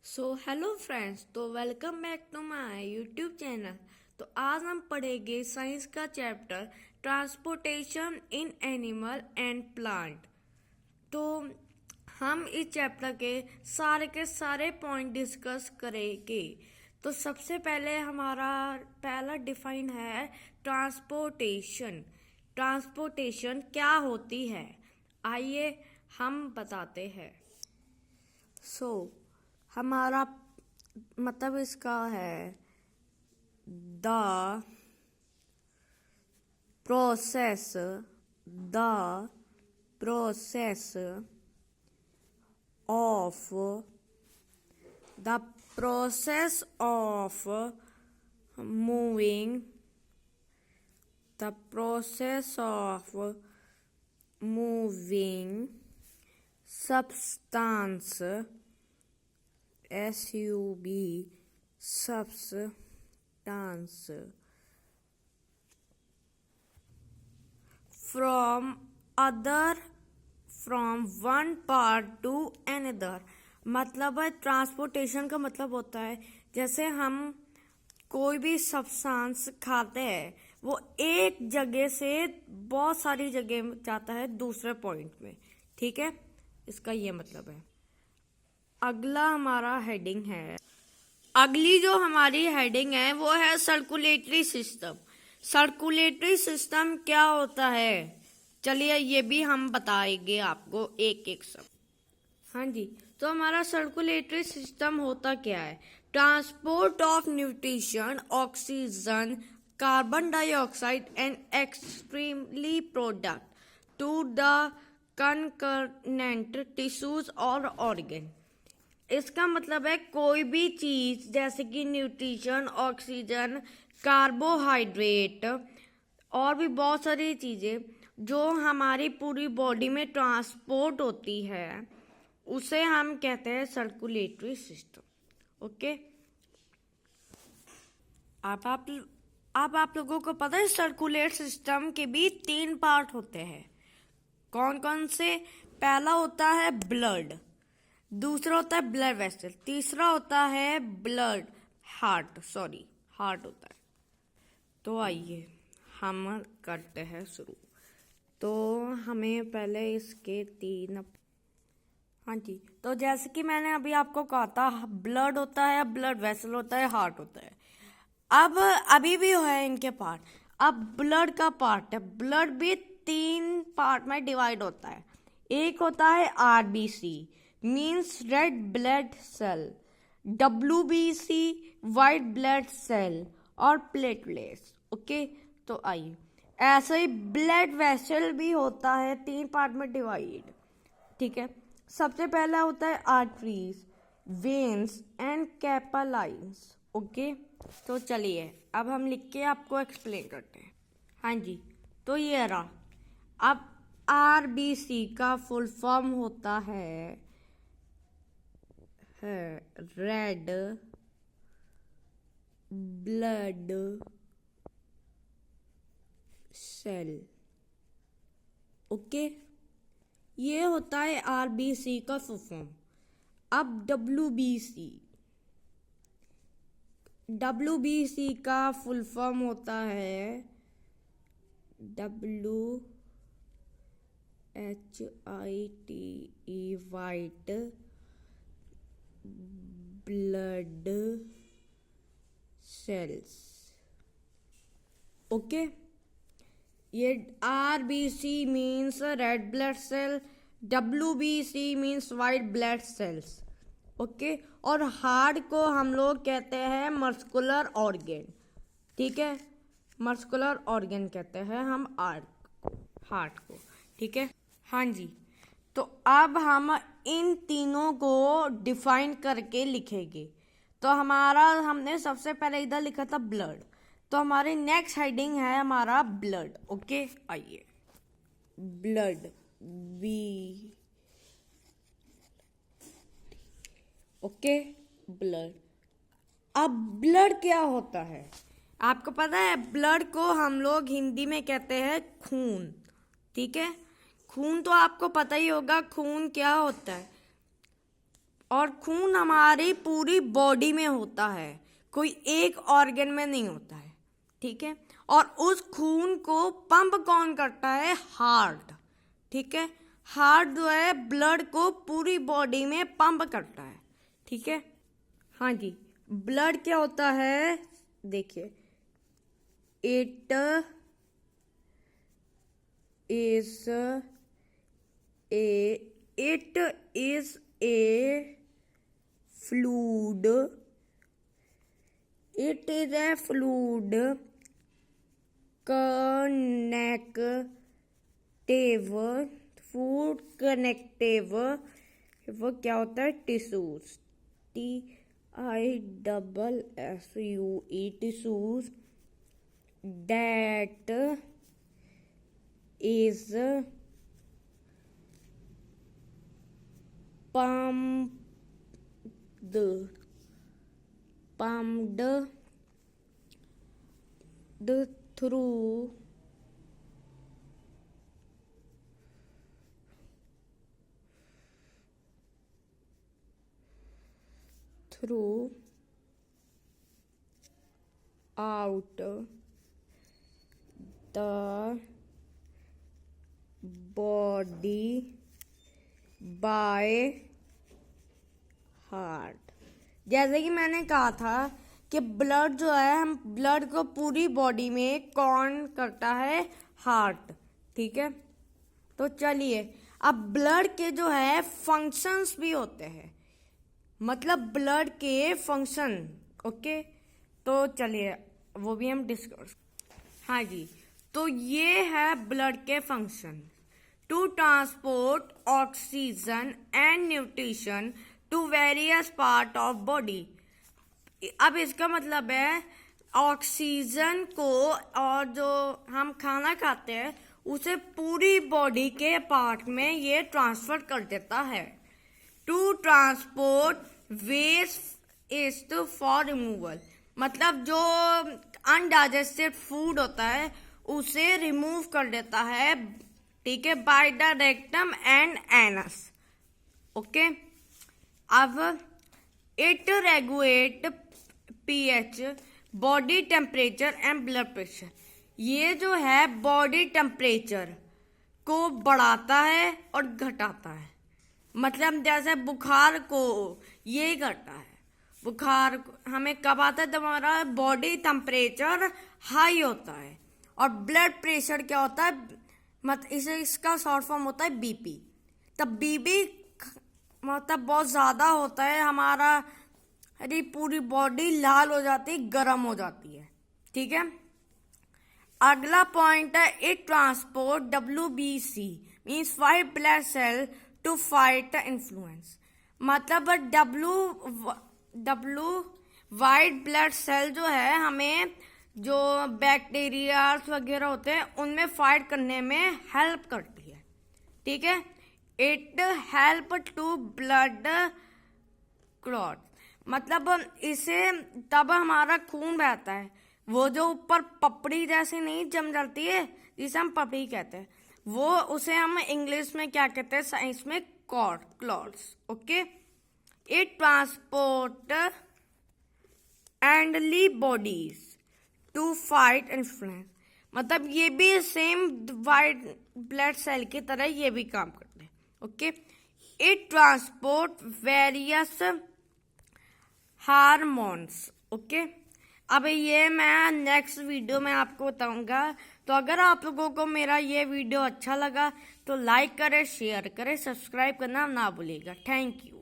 Hello friends, तो welcome back to my YouTube channel. तो आज हम पढ़ेंगे साइंस का chapter transportation in animal and plant. तो हम इस चैप्टर के सारे पॉइंट डिस्कस करेंगे। तो सबसे पहले हमारा पहला डिफाइन है ट्रांसपोर्टेशन। ट्रांसपोर्टेशन क्या होती है, आइए हम बताते हैं। हमारा मतलब इसका है the process the process of the process of moving the process of moving substance SUB substance from one part to another। मतलब है ट्रांसपोर्टेशन का मतलब होता है जैसे हम कोई भी सब्सटेंस खाते हैं, वो एक जगह से बहुत सारी जगह जाता है दूसरे पॉइंट में। ठीक है, इसका ये मतलब है। अगला हमारा हेडिंग है, अगली जो हमारी हेडिंग है वो है सर्कुलेटरी सिस्टम। सर्कुलेटरी सिस्टम क्या होता है, चलिए ये भी हम बताएंगे आपको एक एक सब। हाँ जी, तो हमारा सर्कुलेटरी सिस्टम होता क्या है? Transport of nutrition, oxygen, carbon dioxide and extremely product to the concurrent tissues और ऑर्गन। इसका मतलब है कोई भी चीज जैसे कि न्यूट्रिशन, ऑक्सीजन, कार्बोहाइड्रेट और भी बहुत सारी चीजें जो हमारी पूरी बॉडी में ट्रांसपोर्ट होती है, उसे हम कहते हैं सर्कुलेटरी सिस्टम। ओके, अब आप लोगों को पता है सर्कुलेट सिस्टम के भी 3 पार्ट होते हैं। कौन कौन से? पहला होता है ब्लड, दूसरा होता है ब्लड वेसल, तीसरा होता है ब्लड हार्ट होता है। तो आइए हम करते हैं शुरू। तो हमें पहले इसके 3, हाँ जी, तो जैसे कि मैंने अभी आपको कहा था, ब्लड होता है, ब्लड वेसल होता है, हार्ट होता है। अब अभी भी है इनके पार्ट। अब ब्लड का पार्ट है, ब्लड भी 3 पार्ट में डिवाइड होता है। एक होता है RBC means red blood cell, WBC white blood cell और प्लेटलेट्स। ओके, तो आइए ऐसे ही ब्लड वेसल भी होता है 3 पार्ट में डिवाइड। ठीक है, सबसे पहला होता है arteries, veins and capillaries. Okay, तो चलिए अब हम लिख के आपको एक्सप्लेन करते हैं। हाँ जी, तो ये रहा। अब आरबीसी का फुल फॉर्म होता है रेड ब्लड सेल। ओके, ये होता है आरबीसी का फुल फॉर्म। अब डब्ल्यूबीसी का फुल फॉर्म होता है WHITE white blood cells. Okay, ये RBC means red blood cell, WBC means white blood cells. Okay, और हार्ट को हम लोग कहते हैं मस्कुलर ऑर्गन। ठीक है, मस्कुलर ऑर्गन कहते हैं हम हार्ट को। ठीक है, हाँ जी, तो अब हम इन तीनों को डिफाइन करके लिखेंगे। तो हमने सबसे पहले इधर लिखा था ब्लड, तो हमारी नेक्स्ट हेडिंग है हमारा ब्लड। ओके, आइए ब्लड बी। Okay, blood. अब ब्लड क्या होता है आपको पता है? ब्लड को हम लोग हिंदी में कहते हैं खून। ठीक है, खून तो आपको पता ही होगा खून क्या होता है। और खून हमारी पूरी बॉडी में होता है, कोई एक ऑर्गन में नहीं होता है, ठीक है। और उस खून को पंप कौन करता है? हार्ट, ठीक है। हार्ट जो है ब्लड को पूरी बॉडी में पंप करता है, ठीक है। हाँ जी, ब्लड क्या होता है, देखिए, it is a fluid, it is a fluid connective वो क्या होता है? Tissues, TISSUE, tissues that is pumped through out the body by heart. जैसे कि मैंने कहा था कि ब्लड जो है, हम ब्लड को पूरी बॉडी में कौन करता है? हार्ट, ठीक है। तो चलिए, अब ब्लड के जो है फंक्शंस भी होते हैं, मतलब ब्लड के फंक्शन, ओके। तो चलिए वो भी हम डिस्कस। हाँ जी, तो ये है ब्लड के function: to transport oxygen and nutrition to various part of body. अब इसका मतलब है ऑक्सीजन को, और जो हम खाना खाते हैं उसे पूरी बॉडी के पार्ट में ये ट्रांसफर कर देता है। To transport waste for removal, मतलब जो अनडाइजेस्टेड फूड होता है उसे रिमूव कर देता है, ठीक है, by the rectum and anus, okay. अब it regulate pH, body temperature and blood pressure. ये जो है बॉडी टेम्परेचर को बढ़ाता है और घटाता है, मतलब जैसे बुखार को ये करता है। बुखार हमें कब आता है? जब हमारा बॉडी टेम्परेचर हाई होता है। और ब्लड प्रेशर क्या होता है? इसका शॉर्ट फॉर्म होता है बीपी। तब बीपी मतलब बहुत ज्यादा होता है, हमारा पूरी बॉडी लाल हो जाती है, गर्म हो जाती है, ठीक है। अगला पॉइंट है it transport WBC means white blood cell to fight the influence. मतलब W व्हाइट ब्लड सेल जो है हमें जो बैक्टीरिया वगैरह होते हैं उनमें फाइट करने में हेल्प करती है, ठीक है। It help to blood clot, मतलब इसे तब हमारा खून बहता है, वो जो ऊपर पपड़ी जैसी नहीं जम जाती है जिसे हम पपड़ी कहते हैं, वो उसे हम इंग्लिश में क्या कहते हैं? साइंस में clots, okay. It transport antibodies to fight influence, मतलब ये भी सेम वाइट ब्लड सेल की तरह ये भी काम करते हैं, okay. It transport various hormones, okay. अब ये मैं नेक्स्ट वीडियो में आपको बताऊंगा। तो अगर आप लोगों को मेरा ये वीडियो अच्छा लगा तो लाइक करें, शेयर करें, सब्सक्राइब करना ना भूलिएगा। Thank you.